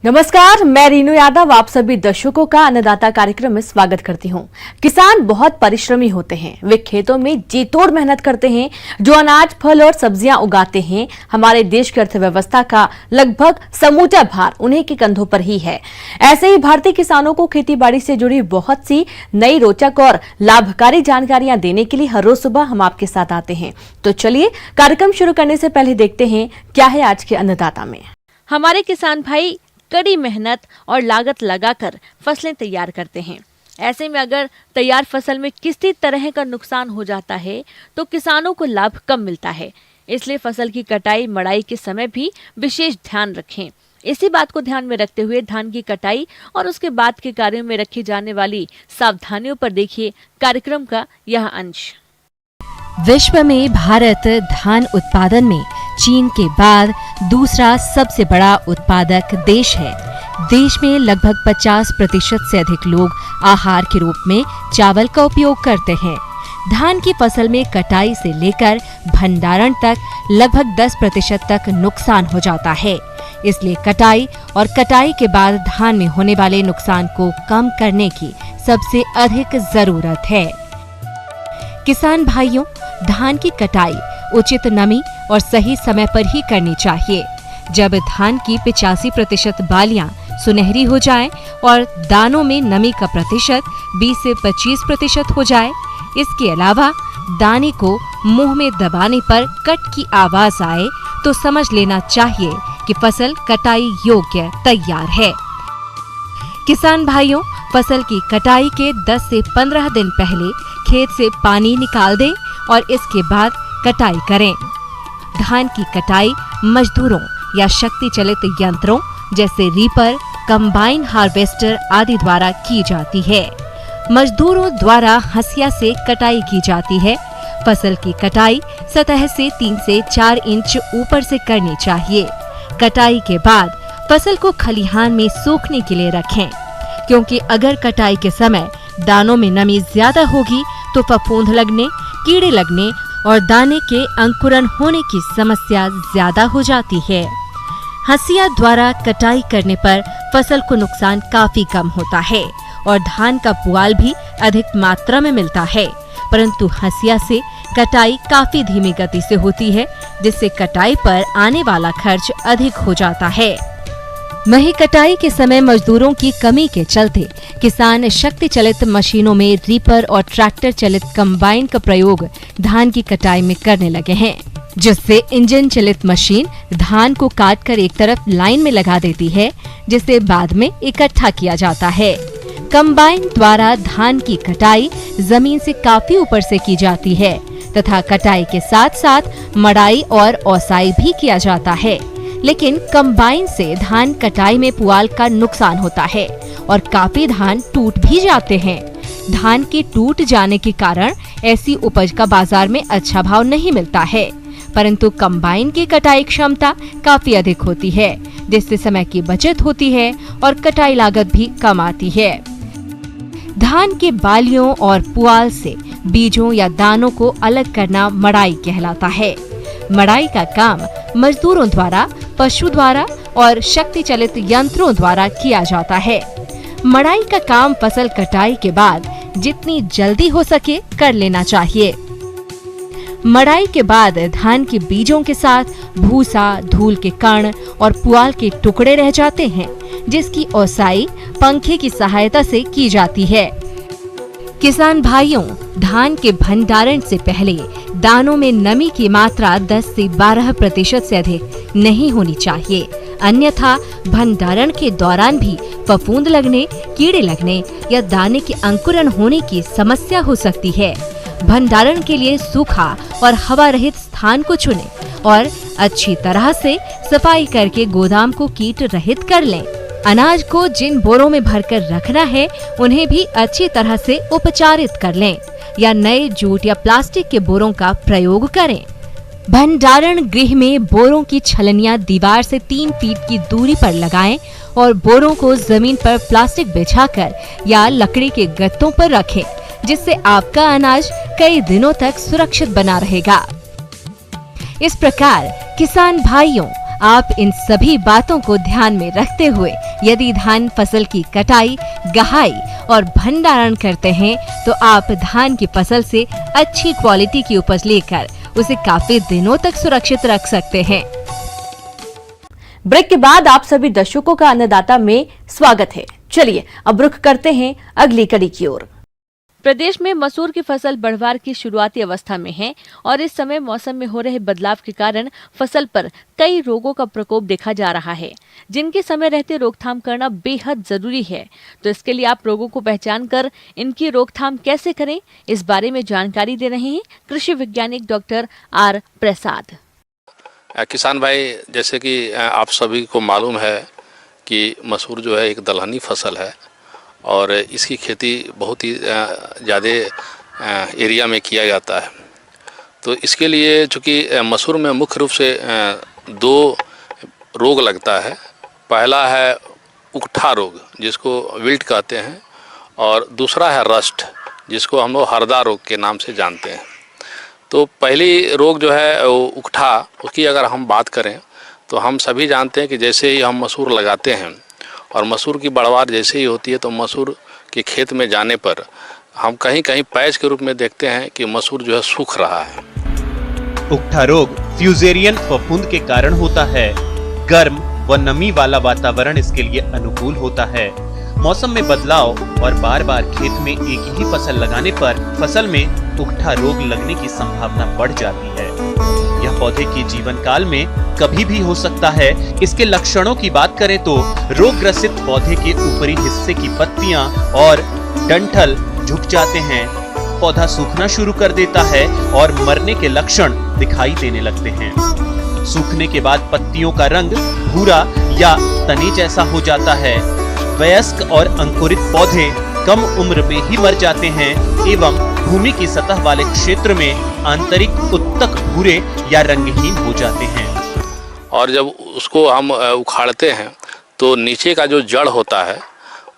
नमस्कार, मैं रीनू यादव आप सभी दर्शकों का अन्नदाता कार्यक्रम में स्वागत करती हूं। किसान बहुत परिश्रमी होते हैं। वे खेतों में जी तोड़ मेहनत करते हैं। जो अनाज, फल और सब्जियां उगाते हैं, हमारे देश की अर्थव्यवस्था का लगभग समूचा भार उन्हीं के कंधों पर ही है। ऐसे ही भारतीय किसानों को खेती बाड़ी से जुड़ी बहुत सी नई, रोचक और लाभकारी जानकारियां देने के लिए हर रोज सुबह हम आपके साथ आते हैं। तो चलिए कार्यक्रम शुरू करने से पहले देखते हैं क्या है आज के अन्नदाता में। हमारे किसान भाई कड़ी मेहनत और लागत लगाकर फसलें तैयार करते हैं। ऐसे में अगर तैयार फसल में किसी तरह का नुकसान हो जाता है तो किसानों को लाभ कम मिलता है। इसलिए फसल की कटाई, मड़ाई के समय भी विशेष ध्यान रखें। इसी बात को ध्यान में रखते हुए धान की कटाई और उसके बाद के कार्यों में रखी जाने वाली सावधानियों पर देखिए कार्यक्रम का यह अंश। विश्व में भारत धान उत्पादन में चीन के बाद दूसरा सबसे बड़ा उत्पादक देश है। देश में लगभग 50% से अधिक लोग आहार के रूप में चावल का उपयोग करते हैं। धान की फसल में कटाई से लेकर भंडारण तक लगभग 10% तक नुकसान हो जाता है। इसलिए कटाई और कटाई के बाद धान में होने वाले नुकसान को कम करने की सबसे अधिक जरूरत है। किसान भाइयों, धान की कटाई उचित नमी और सही समय पर ही करनी चाहिए। जब धान की 85% बालियां सुनहरी हो जाएं और दानों में नमी का प्रतिशत 20 से 25% हो जाए। इसके अलावा दाने को मुंह में दबाने पर कट की आवाज आए तो समझ लेना चाहिए कि फसल कटाई योग्य तैयार है। किसान भाइयों, फसल की कटाई के 10 से 15 दिन पहले खेत से पानी निकाल दें और इसके बाद कटाई करें। धान की कटाई मजदूरों या शक्ति चलित यंत्रों जैसे रीपर, कंबाइन हार्वेस्टर आदि द्वारा की जाती है। मजदूरों द्वारा हंसिया से कटाई की जाती है। फसल की कटाई सतह से 3 से 4 इंच ऊपर से करनी चाहिए। कटाई के बाद फसल को खलिहान में सूखने के लिए रखें, क्योंकि अगर कटाई के समय दानों में नमी ज्यादा होगी तो फफूंद लगने, कीड़े लगने और दाने के अंकुरन होने की समस्या ज्यादा हो जाती है। हंसिया द्वारा कटाई करने पर फसल को नुकसान काफी कम होता है और धान का पुआल भी अधिक मात्रा में मिलता है, परंतु हंसिया से कटाई काफी धीमी गति से होती है, जिससे कटाई पर आने वाला खर्च अधिक हो जाता है। वहीं कटाई के समय मजदूरों की कमी के चलते किसान शक्ति चलित मशीनों में रीपर और ट्रैक्टर चलित कंबाइन का प्रयोग धान की कटाई में करने लगे हैं, जिससे इंजन चलित मशीन धान को काटकर एक तरफ लाइन में लगा देती है, जिसे बाद में इकट्ठा किया जाता है। कंबाइन द्वारा धान की कटाई जमीन से काफी ऊपर से की जाती है तथा कटाई के साथ साथ मड़ाई और औसाई भी किया जाता है। लेकिन कंबाइन से धान कटाई में पुआल का नुकसान होता है और काफी धान टूट भी जाते हैं। धान के टूट जाने के कारण ऐसी उपज का बाजार में अच्छा भाव नहीं मिलता है, परंतु कंबाइन की कटाई क्षमता काफी अधिक होती है, जिससे समय की बचत होती है और कटाई लागत भी कम आती है। धान के बालियों और पुआल से बीजों या दानों को अलग करना मड़ाई कहलाता है। मड़ाई का काम मजदूरों द्वारा, पशु द्वारा और शक्ति चलित यंत्रों द्वारा किया जाता है। मड़ाई का काम फसल कटाई के बाद जितनी जल्दी हो सके कर लेना चाहिए। मड़ाई के बाद धान के बीजों के साथ भूसा, धूल के कण और पुआल के टुकड़े रह जाते हैं, जिसकी औसाई पंखे की सहायता से की जाती है। किसान भाइयों, धान के भंडारण से पहले दानों में नमी की मात्रा 10 से 12% से अधिक नहीं होनी चाहिए, अन्यथा भंडारण के दौरान भी फफूंद लगने, कीड़े लगने या दाने के अंकुरन होने की समस्या हो सकती है। भंडारण के लिए सूखा और हवा रहित स्थान को चुनें और अच्छी तरह से सफाई करके गोदाम को कीट रहित कर लें। अनाज को जिन बोरों में भरकर रखना है उन्हें भी अच्छी तरह से उपचारित कर लें या नए जूट या प्लास्टिक के बोरों का प्रयोग करें। भंडारण गृह में बोरों की छलनियां दीवार से 3 फीट की दूरी पर लगाएं और बोरों को जमीन पर प्लास्टिक बिछाकर या लकड़ी के गत्तों पर रखें, जिससे आपका अनाज कई दिनों तक सुरक्षित बना रहेगा। इस प्रकार किसान भाइयों, आप इन सभी बातों को ध्यान में रखते हुए यदि धान फसल की कटाई, गहाई और भंडारण करते हैं तो आप धान की फसल से अच्छी क्वालिटी की उपज लेकर उसे काफी दिनों तक सुरक्षित रख सकते हैं। ब्रेक के बाद आप सभी दर्शकों का अन्नदाता में स्वागत है। चलिए अब रुख करते हैं अगली कड़ी की ओर। प्रदेश में मसूर की फसल बढ़वार की शुरुआती अवस्था में है और इस समय मौसम में हो रहे बदलाव के कारण फसल पर कई रोगों का प्रकोप देखा जा रहा है, जिनके समय रहते रोकथाम करना बेहद जरूरी है। तो इसके लिए आप रोगों को पहचान कर इनकी रोकथाम कैसे करें, इस बारे में जानकारी दे रहे हैं कृषि वैज्ञानिक डॉक्टर आर प्रसाद। किसान भाई, जैसे कि आप सभी को मालूम है कि मसूर जो है एक दलहनी फसल है और इसकी खेती बहुत ही ज़्यादा एरिया में किया जाता है। तो इसके लिए चूँकि मसूर में मुख्य रूप से दो रोग लगता है। पहला है उकठा रोग, जिसको विल्ट कहते हैं, और दूसरा है रस्ट, जिसको हम लोग हरदा रोग के नाम से जानते हैं। तो पहली रोग जो है वो उकठा, उसकी अगर हम बात करें तो हम सभी जानते हैं कि जैसे ही हम मसूर लगाते हैं और मसूर की बढ़वार जैसे ही होती है तो मसूर के खेत में जाने पर हम कहीं कहीं पैच के रूप में देखते हैं कि मसूर जो है सूख रहा है। उकठा रोग फ्यूजेरियन फफूंद के कारण होता है। गर्म व नमी वाला वातावरण इसके लिए अनुकूल होता है। मौसम में बदलाव और बार बार खेत में एक ही फसल लगाने पर फसल में उकठा रोग लगने की संभावना बढ़ जाती है। यह पौधे के जीवन काल में कभी भी हो सकता है। इसके लक्षणों की बात करें तो रोग ग्रसित पौधे के ऊपरी हिस्से की पत्तियां और डंठल झुक जाते हैं, पौधा सूखना शुरू कर देता है और मरने के लक्षण दिखाई देने लगते हैं। सूखने के बाद पत्तियों का रंग भूरा या तने जैसा हो जाता है। वयस्क और अंकुरित पौधे कम उम्र में ही मर जाते हैं एवं भूमि की सतह वाले क्षेत्र में आंतरिक उत्तक भूरे या रंगहीन हो जाते हैं। और जब उसको हम उखाड़ते हैं तो नीचे का जो जड़ होता है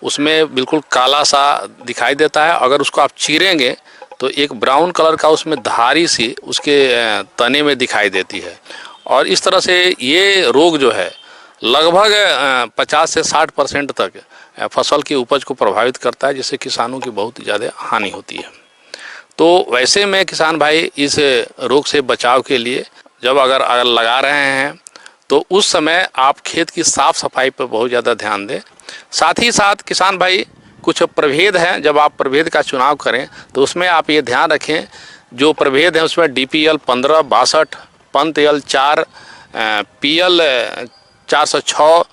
उसमें बिल्कुल काला सा दिखाई देता है। अगर उसको आप चीरेंगे तो एक ब्राउन कलर का उसमें धारी सी उसके तने में दिखाई देती है। और इस तरह से ये रोग जो है लगभग 50 से 60% तक फसल की उपज को प्रभावित करता है, जिससे किसानों की बहुत ज़्यादा हानि होती है। तो वैसे में किसान भाई इस रोग से बचाव के लिए जब अगर लगा रहे हैं तो उस समय आप खेत की साफ़ सफाई पर बहुत ज़्यादा ध्यान दें। साथ ही साथ किसान भाई कुछ प्रभेद हैं, जब आप प्रभेद का चुनाव करें तो उसमें आप ये ध्यान रखें, जो प्रभेद हैं उसमें DPL 1562, पंत यल 4, PL 406,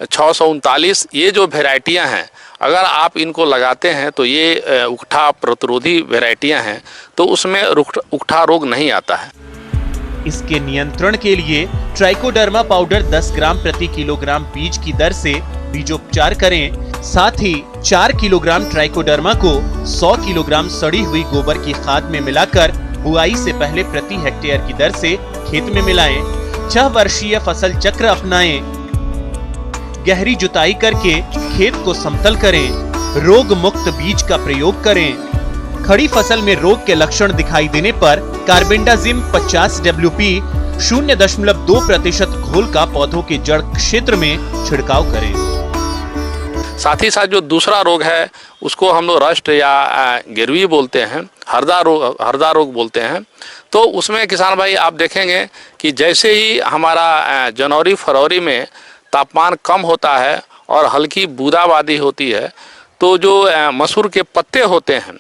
639, ये जो वेराइटियां हैं अगर आप इनको लगाते हैं तो ये उकठा प्रतिरोधी वेराइटियां हैं, तो उसमें उकठा रोग नहीं आता है। इसके नियंत्रण के लिए ट्राइकोडर्मा पाउडर 10 ग्राम प्रति किलोग्राम बीज की दर से बीजोपचार करें। साथ ही 4 किलोग्राम ट्राइकोडर्मा को 100 किलोग्राम सड़ी हुई गोबर की खाद में मिलाकर बुआई से पहले प्रति हेक्टेयर की दर से खेत में मिलाएं। 6 वर्षीय फसल चक्र अपनाएं। गहरी जुताई करके खेत को समतल करें। रोग मुक्त बीज का प्रयोग करें। खड़ी फसल में रोग के लक्षण दिखाई देने पर कार्बेंडाजिम 50 WP 0.2% घोल का पौधों के जड़ क्षेत्र में छिड़काव करें। साथ ही साथ जो दूसरा रोग है उसको हम लोग रस्ट या गिरवी बोलते हैं, हरदा रोग बोलते हैं। तो उसमें किसान भाई आप देखेंगे कि जैसे ही हमारा जनवरी फरवरी में तापमान कम होता है और हल्की बूंदाबांदी होती है तो जो मसूर के पत्ते होते हैं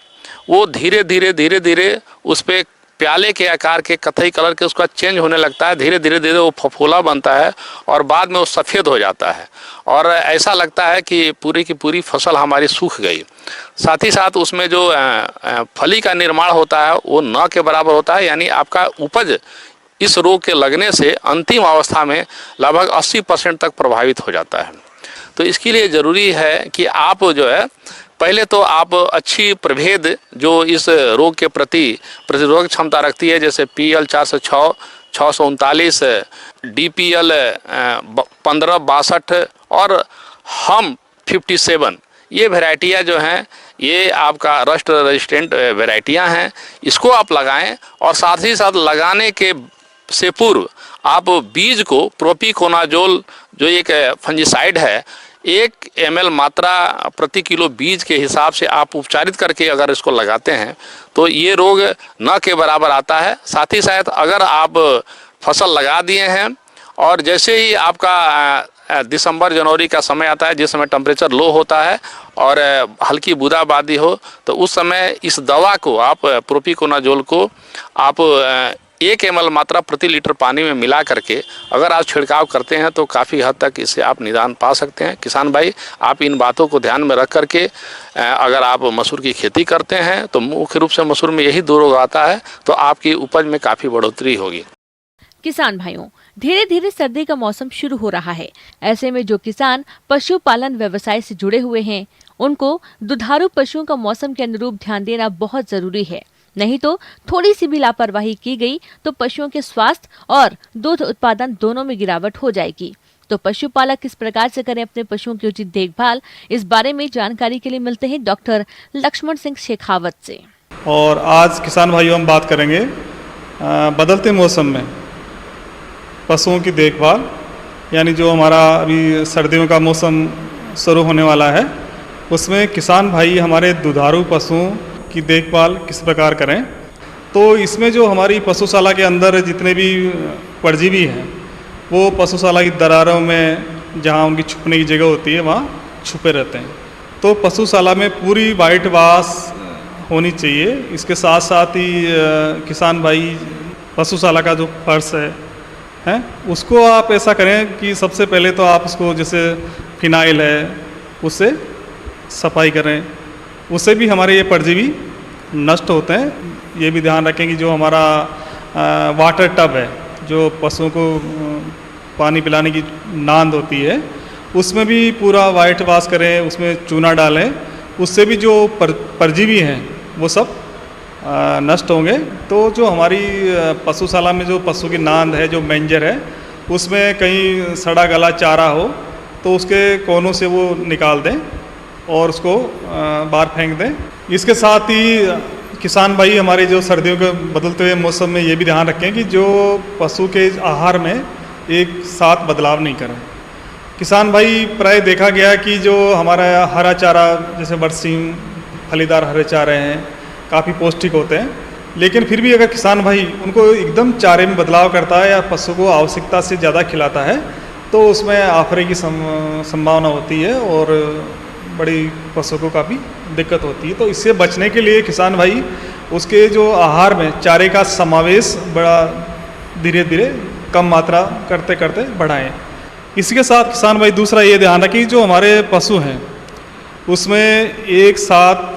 वो धीरे धीरे उस पर प्याले के आकार के कथई कलर के उसका चेंज होने लगता है। धीरे धीरे वो फफोला बनता है और बाद में वो सफ़ेद हो जाता है और ऐसा लगता है कि पूरी की पूरी फसल हमारी सूख गई। साथ ही साथ उसमें जो फली का निर्माण होता है वो न के बराबर होता है, यानी आपका उपज इस रोग के लगने से अंतिम अवस्था में लगभग 80% तक प्रभावित हो जाता है। तो इसके लिए ज़रूरी है कि आप जो है पहले तो आप अच्छी प्रभेद जो इस रोग के प्रति प्रतिरोधक क्षमता रखती है, जैसे PL 406, 639, DPL 1562 और हम 57, ये वेराइटियाँ जो हैं ये आपका रस्ट रेजिस्टेंट वेराइटियाँ हैं। इसको आप लगाएं और साथ ही साथ लगाने के से पूर्व आप बीज को प्रोपिकोनाजोल जो एक फंजीसाइड है 1 ml मात्रा प्रति किलो बीज के हिसाब से आप उपचारित करके अगर इसको लगाते हैं तो ये रोग न के बराबर आता है। साथ ही साथ अगर आप फसल लगा दिए हैं और जैसे ही आपका दिसंबर जनवरी का समय आता है जिस समय टेम्परेचर लो होता है और हल्की बूंदाबांदी हो तो उस समय इस दवा को आप प्रोपिकोनाजोल को आप 1 ml मात्रा प्रति लीटर पानी में मिला करके अगर आप छिड़काव करते हैं तो काफ़ी हद तक इससे आप निदान पा सकते हैं। किसान भाई, आप इन बातों को ध्यान में रख करके अगर आप मसूर की खेती करते हैं तो मुख्य रूप से मसूर में यही 2 रोग आता है तो आपकी उपज में काफ़ी बढ़ोतरी होगी। किसान भाइयों, धीरे धीरे सर्दी का मौसम शुरू हो रहा है। ऐसे में जो किसान पशुपालन व्यवसाय से जुड़े हुए हैं उनको दुधारू पशुओं का मौसम के अनुरूप ध्यान देना बहुत जरूरी है। नहीं तो थोड़ी सी भी लापरवाही की गई तो पशुओं के स्वास्थ्य और दूध उत्पादन दोनों में गिरावट हो जाएगी। तो पशुपालक किस प्रकार से करें अपने पशुओं की उचित देखभाल, इस बारे में जानकारी के लिए मिलते हैं डॉक्टर लक्ष्मण सिंह शेखावत से। और आज किसान भाइयों हम बात करेंगे बदलते मौसम में पशुओं की देखभाल, यानी जो हमारा अभी सर्दियों का मौसम शुरू होने वाला है उसमें किसान भाई हमारे दुधारू पशुओं की देखभाल किस प्रकार करें। तो इसमें जो हमारी पशुशाला के अंदर जितने भी परजीवी हैं वो पशुशाला की दरारों में जहाँ उनकी छुपने की जगह होती है वहाँ छुपे रहते हैं। तो पशुशाला में पूरी वाइट वाश होनी चाहिए। इसके साथ साथ ही किसान भाई पशुशाला का जो फर्श है उसको आप ऐसा करें कि सबसे पहले तो आप उसको जैसे फिनाइल है उससे सफाई करें, उससे भी हमारे ये परजीवी नष्ट होते हैं। ये भी ध्यान रखें कि जो हमारा वाटर टब है जो पशुओं को पानी पिलाने की नांद होती है उसमें भी पूरा वाइट वाश करें, उसमें चूना डालें, उससे भी जो परजीवी हैं वो सब नष्ट होंगे। तो जो हमारी पशुशाला में जो पशु की नांद है, जो मेंजर है, उसमें कहीं सड़ा गला चारा हो तो उसके कोनों से वो निकाल दें और उसको बाहर फेंक दें। इसके साथ ही किसान भाई हमारे जो सर्दियों के बदलते हुए मौसम में ये भी ध्यान रखें कि जो पशु के आहार में एक साथ बदलाव नहीं करें। किसान भाई प्राय देखा गया कि जो हमारा हरा चारा जैसे बरसीम, फलीदार हरे चारे हैं काफ़ी पौष्टिक होते हैं, लेकिन फिर भी अगर किसान भाई उनको एकदम चारे में बदलाव करता है या पशु को आवश्यकता से ज़्यादा खिलाता है तो उसमें आफरे की संभावना होती है और बड़ी पशु को काफ़ी दिक्कत होती है। तो इससे बचने के लिए किसान भाई उसके जो आहार में चारे का समावेश बड़ा धीरे धीरे कम मात्रा करते करते बढ़ाएं। इसी के साथ किसान भाई दूसरा ये ध्यान रखें जो हमारे पशु हैं उसमें एक साथ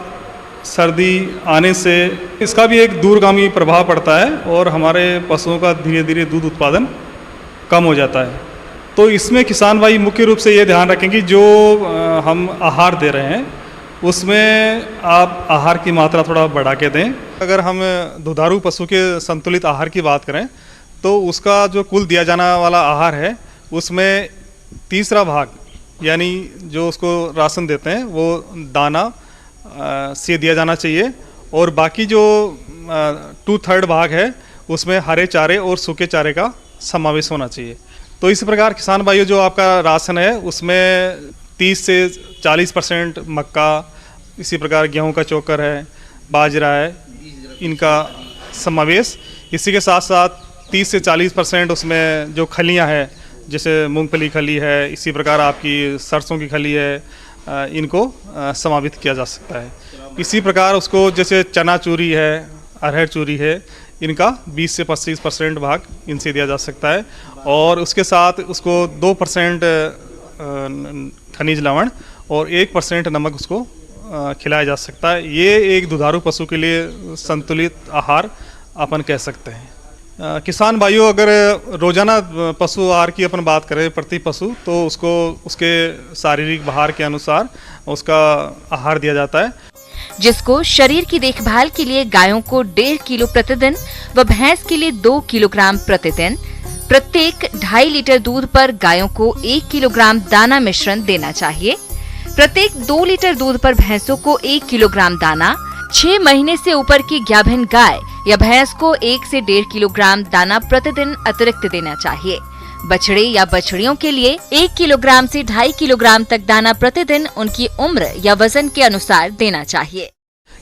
सर्दी आने से इसका भी एक दूरगामी प्रभाव पड़ता है और हमारे पशुओं का धीरे धीरे दूध उत्पादन कम हो जाता है। तो इसमें किसान भाई मुख्य रूप से ये ध्यान रखें कि जो हम आहार दे रहे हैं उसमें आप आहार की मात्रा थोड़ा बढ़ा के दें। अगर हम दुधारू पशु के संतुलित आहार की बात करें तो उसका जो कुल दिया जाने वाला आहार है उसमें तीसरा भाग यानी जो उसको राशन देते हैं वो दाना से दिया जाना चाहिए और बाकी जो 2/3 भाग है उसमें हरे चारे और सूखे चारे का समावेश होना चाहिए। तो इस प्रकार किसान भाइयों जो आपका राशन है उसमें 30 से 40% मक्का, इसी प्रकार गेहूं का चोकर है, बाजरा है, इनका समावेश। इसी के साथ साथ 30 से 40% उसमें जो खलियां है जैसे मूंगफली खली है, इसी प्रकार आपकी सरसों की खली है, इनको समावित किया जा सकता है। इसी प्रकार उसको जैसे चना चूरी है, अरहर चूरी है, इनका 20 से 25% भाग इनसे दिया जा सकता है और उसके साथ उसको 2% खनिज लवण और 1% नमक उसको खिलाया जा सकता है। ये एक दुधारू पशु के लिए संतुलित आहार अपन कह सकते हैं। किसान भाइयों अगर रोजाना पशु आहार की अपन बात करें प्रति पशु तो उसको उसके शारीरिक भार के अनुसार उसका आहार दिया जाता है, जिसको शरीर की देखभाल के लिए गायों को 1.5 किलो प्रतिदिन व भैंस के लिए 2 किलोग्राम प्रतिदिन, प्रत्येक 2.5 लीटर दूध पर गायों को 1 किलोग्राम दाना मिश्रण देना चाहिए। प्रत्येक 2 लीटर दूध पर भैंसों को 1 किलोग्राम दाना 6 महीने से ऊपर की गाभिन गाय या भैंस को 1 से 1.5 किलोग्राम दाना प्रतिदिन अतिरिक्त देना चाहिए। बछड़े या बछड़ियों के लिए 1 किलोग्राम से 2.5 किलोग्राम तक दाना प्रतिदिन उनकी उम्र या वजन के अनुसार देना चाहिए।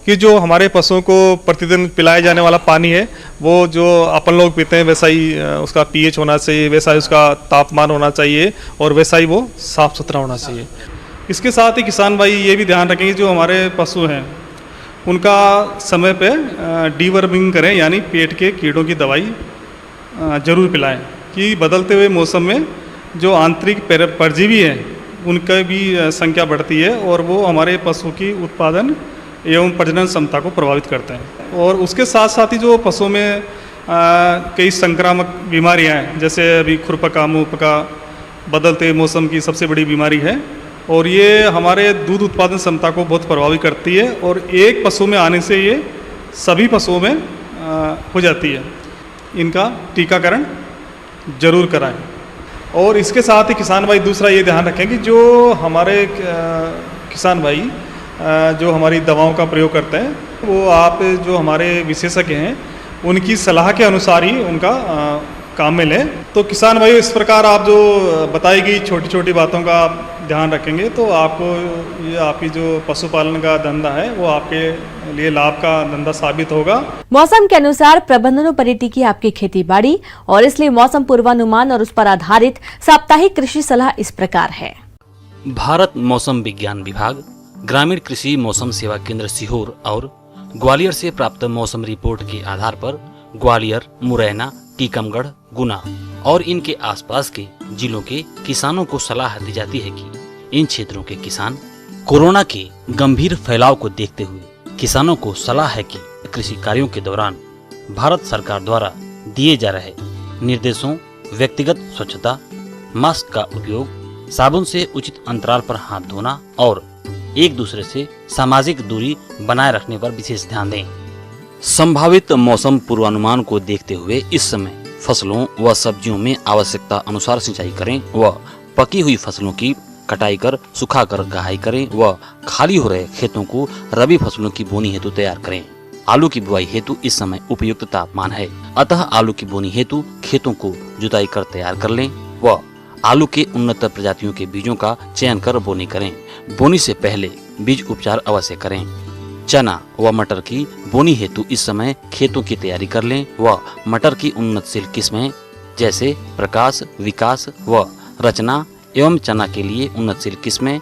कि जो हमारे पशुओं को प्रतिदिन पिलाया जाने वाला पानी है वो जो अपन लोग पीते हैं वैसा ही उसका पीएच होना चाहिए, वैसा ही उसका तापमान होना चाहिए और वैसा ही वो साफ़ सुथरा होना चाहिए। इसके साथ ही किसान भाई ये भी ध्यान रखेंगे जो हमारे पशु हैं उनका समय पे डीवर्मिंग करें, यानी पेट के कीड़ों की दवाई ज़रूर पिलाएं कि बदलते हुए मौसम में जो आंतरिक परजीवी हैं उनका भी संख्या बढ़ती है और वो हमारे पशु की उत्पादन एवं प्रजनन क्षमता को प्रभावित करते हैं। और उसके साथ साथ ही जो पशुओं में कई संक्रामक बीमारियां हैं, जैसे अभी खुरपका मुंहपका बदलते मौसम की सबसे बड़ी बीमारी है और ये हमारे दूध उत्पादन क्षमता को बहुत प्रभावित करती है और एक पशु में आने से ये सभी पशुओं में हो जाती है। इनका टीकाकरण जरूर कराएं। और इसके साथ ही किसान भाई दूसरा ये ध्यान रखें कि जो हमारे किसान भाई जो हमारी दवाओं का प्रयोग करते हैं वो आप जो हमारे विशेषज्ञ हैं उनकी सलाह के अनुसार ही उनका काम में लें। तो किसान भाई इस प्रकार आप जो बताई गई छोटी छोटी बातों का ध्यान रखेंगे तो आपको ये आपकी जो पशुपालन का धंधा है वो आपके लिए लाभ का धंधा साबित होगा। मौसम के अनुसार प्रबंधनों पर टिकी आपकी खेती बाड़ी और इसलिए मौसम पूर्वानुमान और उस पर आधारित साप्ताहिक कृषि सलाह इस प्रकार है। भारत मौसम विज्ञान विभाग, ग्रामीण कृषि मौसम सेवा केंद्र सीहोर और ग्वालियर से प्राप्त मौसम रिपोर्ट के आधार पर ग्वालियर, मुरैना, टीकमगढ़, गुना और इनके आसपास के जिलों के किसानों को सलाह दी जाती है कि इन क्षेत्रों के किसान कोरोना के गंभीर फैलाव को देखते हुए किसानों को सलाह है कि कृषि कार्यों के दौरान भारत सरकार द्वारा दिए जा रहे निर्देशों, व्यक्तिगत स्वच्छता, मास्क का उपयोग, साबुन से उचित अंतराल पर हाथ धोना और एक दूसरे से सामाजिक दूरी बनाए रखने पर विशेष ध्यान दें। संभावित मौसम पूर्वानुमान को देखते हुए इस समय फसलों व सब्जियों में आवश्यकता अनुसार सिंचाई करें व पकी हुई फसलों की कटाई कर सुखाकर गहाई करें व खाली हो रहे खेतों को रबी फसलों की बोनी हेतु तैयार करें। आलू की बुआई हेतु इस समय उपयुक्त तापमान है, अतः आलू की बोनी हेतु खेतों को जुताई कर तैयार कर लें व आलू के उन्नत प्रजातियों के बीजों का चयन कर बोनी करें। बोनी से पहले बीज उपचार अवश्य करें। चना व मटर की बोनी हेतु इस समय खेतों की तैयारी कर लें व मटर की उन्नतशील किस्में जैसे प्रकाश, विकास व रचना एवं चना के लिए उन्नतशील किस्में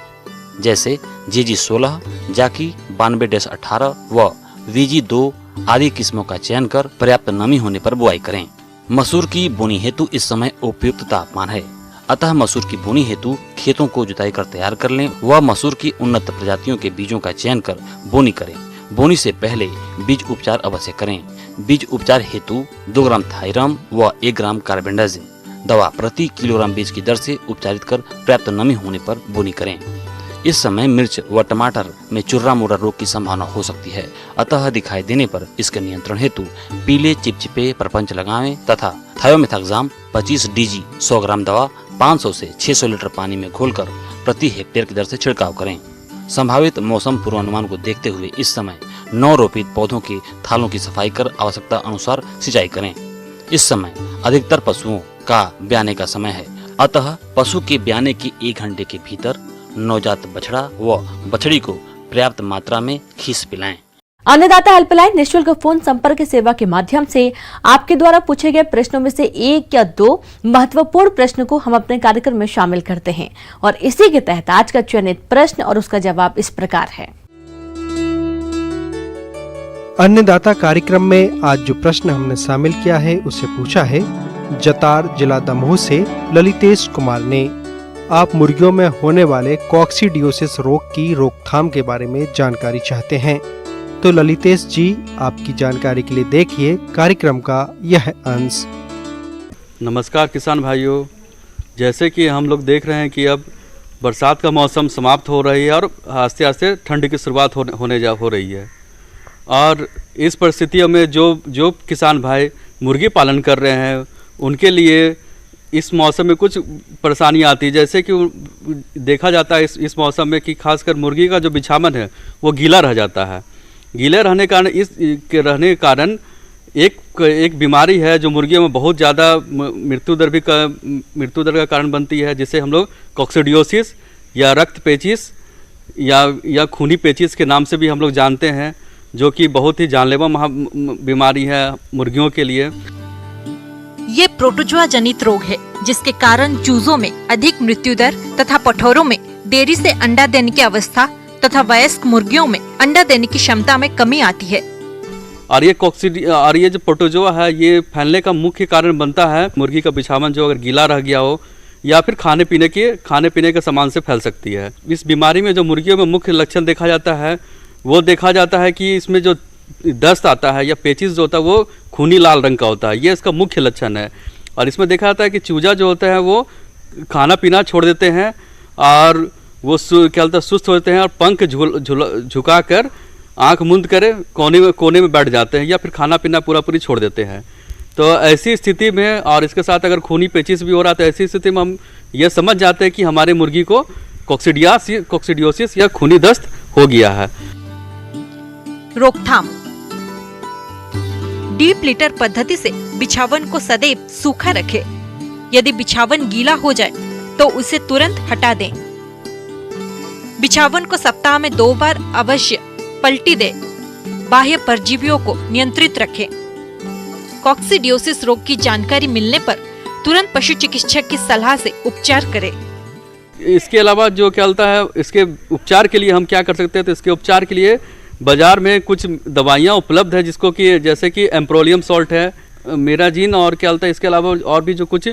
जैसे जीजी 16, जाकी 92-18 व वीजी 2 आदि किस्मों का चयन कर पर्याप्त नमी होने पर बुआई करें। मसूर की बोनी हेतु इस समय उपयुक्त तापमान है, अतः मसूर की बोनी हेतु खेतों को जुताई कर तैयार कर लें व मसूर की उन्नत प्रजातियों के बीजों का चयन कर बोनी करें। बोनी से पहले बीज उपचार अवश्य करें। बीज उपचार हेतु 2 ग्राम थायराम व 1 ग्राम कार्बेंडाजिम दवा प्रति किलोग्राम बीज की दर से उपचारित कर पर्याप्त नमी होने पर बोनी करें। इस समय मिर्च व टमाटर में चुर्रा मुर्रा रोग की संभावना हो सकती है, अतः दिखाई देने पर इसके नियंत्रण हेतु पीले चिपचिपे प्रपंच लगावें तथा थायोमेथाक्साम 25 डीजी 100 ग्राम दवा 500 से 600 लीटर पानी में घोलकर प्रति हेक्टेयर की दर से छिड़काव करें। संभावित मौसम पूर्वानुमान को देखते हुए इस समय नवरोपित पौधों के थालों की सफाई कर आवश्यकता अनुसार सिंचाई करें। इस समय अधिकतर पशुओं का ब्याने का समय है, अतः पशु के ब्याने के 1 घंटे के भीतर नवजात बछड़ा व बछड़ी को पर्याप्त मात्रा में खीस पिलाएं। अन्नदाता हेल्पलाइन निःशुल्क फोन संपर्क सेवा के माध्यम से आपके द्वारा पूछे गए प्रश्नों में से 1 या 2 महत्वपूर्ण प्रश्न को हम अपने कार्यक्रम में शामिल करते हैं और इसी के तहत आज का चयनित प्रश्न और उसका जवाब इस प्रकार है। अन्नदाता कार्यक्रम में आज जो प्रश्न हमने शामिल किया है उसे पूछा है जतार जिला दमोह से ललितेश कुमार ने। आप मुर्गियों में होने वाले कॉक्सीडियोसिस रोग की रोकथाम के बारे में जानकारी चाहते हैं, तो ललितेश जी आपकी जानकारी के लिए देखिए कार्यक्रम का यह अंश। नमस्कार किसान भाइयों, जैसे कि हम लोग देख रहे हैं कि अब बरसात का मौसम समाप्त हो रही है और आस्ते आस्ते ठंड की शुरुआत हो रही है और इस परिस्थितियों में जो किसान भाई मुर्गी पालन कर रहे हैं उनके लिए इस मौसम में कुछ परेशानियाँ आती है। जैसे कि देखा जाता है इस मौसम में कि खासकर मुर्गी का जो बिछावन है वो गीला रह जाता है गीले रहने के कारण एक बीमारी है जो मुर्गियों में बहुत ज़्यादा मृत्यु दर का कारण बनती है, जिसे हम लोग कॉक्सिडियोसिस या रक्त पेचिश या खूनी पेचिश के नाम से भी हम लोग जानते हैं, जो कि बहुत ही जानलेवा बीमारी है मुर्गियों के लिए। ये प्रोटोजोआ जनित रोग है जिसके कारण चूजों में अधिक मृत्यु दर तथा पठौरों में देरी से अंडा देने की अवस्था तथा वयस्क मुर्गियों में अंडा देने की क्षमता में कमी आती है। और ये जो प्रोटोजोआ है ये फैलने का मुख्य कारण बनता है मुर्गी का बिछावन जो अगर गीला रह गया हो या फिर खाने पीने के सामान से फैल सकती है। इस बीमारी में जो मुर्गियों में मुख्य लक्षण देखा जाता है वो देखा जाता है कि इसमें जो दस्त आता है या पेचिश जो होता है वो खूनी लाल रंग का होता है, ये इसका मुख्य लक्षण है। और इसमें देखा जाता है कि चूजा जो होता है वो खाना पीना छोड़ देते हैं और वो क्या बोलते हैं सुस्त होते हैं और पंख झुका कर आँख मूंद कर कोने में बैठ जाते हैं या फिर खाना पीना पूरी छोड़ देते हैं। तो ऐसी स्थिति में और इसके साथ अगर खूनी पेचिश भी हो रहा है तो ऐसी स्थिति में हम ये समझ जाते हैं कि हमारे मुर्गी को कॉक्सिडियोसिस या खूनी दस्त हो गया है। रोकथाम। डीप लिटर पद्धति से बिछावन को सदैव सूखा रखें। यदि बिछावन गीला हो जाए तो उसे तुरंत हटा दें। बिछावन को सप्ताह में 2 बार अवश्य पलटी दें। बाह्य परजीवियों को नियंत्रित रखें। कॉक्सिडियोसिस रोग की जानकारी मिलने पर तुरंत पशु चिकित्सक की सलाह से उपचार करें। इसके अलावा जो क्या होता है इसके उपचार के लिए हम क्या कर सकते हैं, तो इसके उपचार के लिए बाजार में कुछ दवाइयाँ उपलब्ध है जिसको कि जैसे कि एम्प्रोलियम सॉल्ट है, मेराजीन और क्या होता है इसके अलावा और भी जो कुछ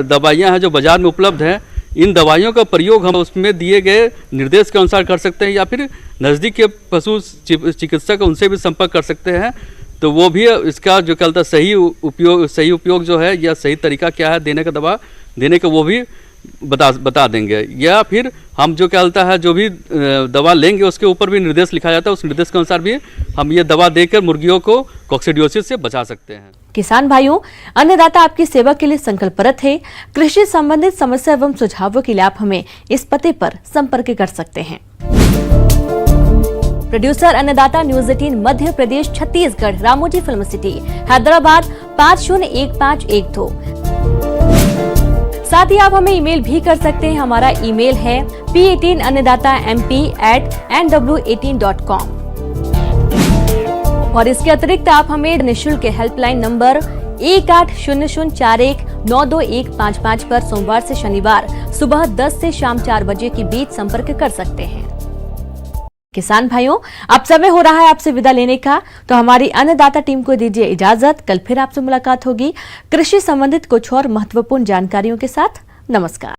दवाइयाँ हैं जो बाजार में उपलब्ध है, इन दवाइयों का प्रयोग हम उसमें दिए गए निर्देश के अनुसार कर सकते हैं या फिर नज़दीक के पशु चिकित्सक उनसे भी संपर्क कर सकते हैं। तो वो भी इसका जो क्या होता है सही उपयोग जो है या सही तरीका क्या है देने का दवा देने का वो भी बता देंगे। या फिर हम जो क्या होता है जो भी दवा लेंगे उसके ऊपर भी निर्देश लिखा जाता है, उस निर्देश के अनुसार भी हम ये दवा देकर मुर्गियों को कॉक्सिडियोसिस से बचा सकते हैं। किसान भाइयों, अन्नदाता आपकी सेवा के लिए संकल्परत है। कृषि संबंधित समस्या एवं सुझावों के लिए आप हमें इस पते पर संपर्क कर सकते हैं। प्रोड्यूसर अन्नदाता news 18 Madhya Pradesh Chhattisgarh, Ramoji film city, Hyderabad 501512। साथ ही आप हमें ईमेल भी कर सकते हैं। हमारा ईमेल है p18annadatamp@nw18.com। और इसके अतिरिक्त आप हमें निःशुल्क हेल्पलाइन नंबर 180041922155 पर सोमवार से शनिवार सुबह 10 से शाम 4 बजे के बीच संपर्क कर सकते हैं। किसान भाइयों, अब समय हो रहा है आपसे विदा लेने का, तो हमारी अन्नदाता टीम को दीजिए इजाजत। कल फिर आपसे मुलाकात होगी कृषि संबंधित कुछ और महत्वपूर्ण जानकारियों के साथ। नमस्कार।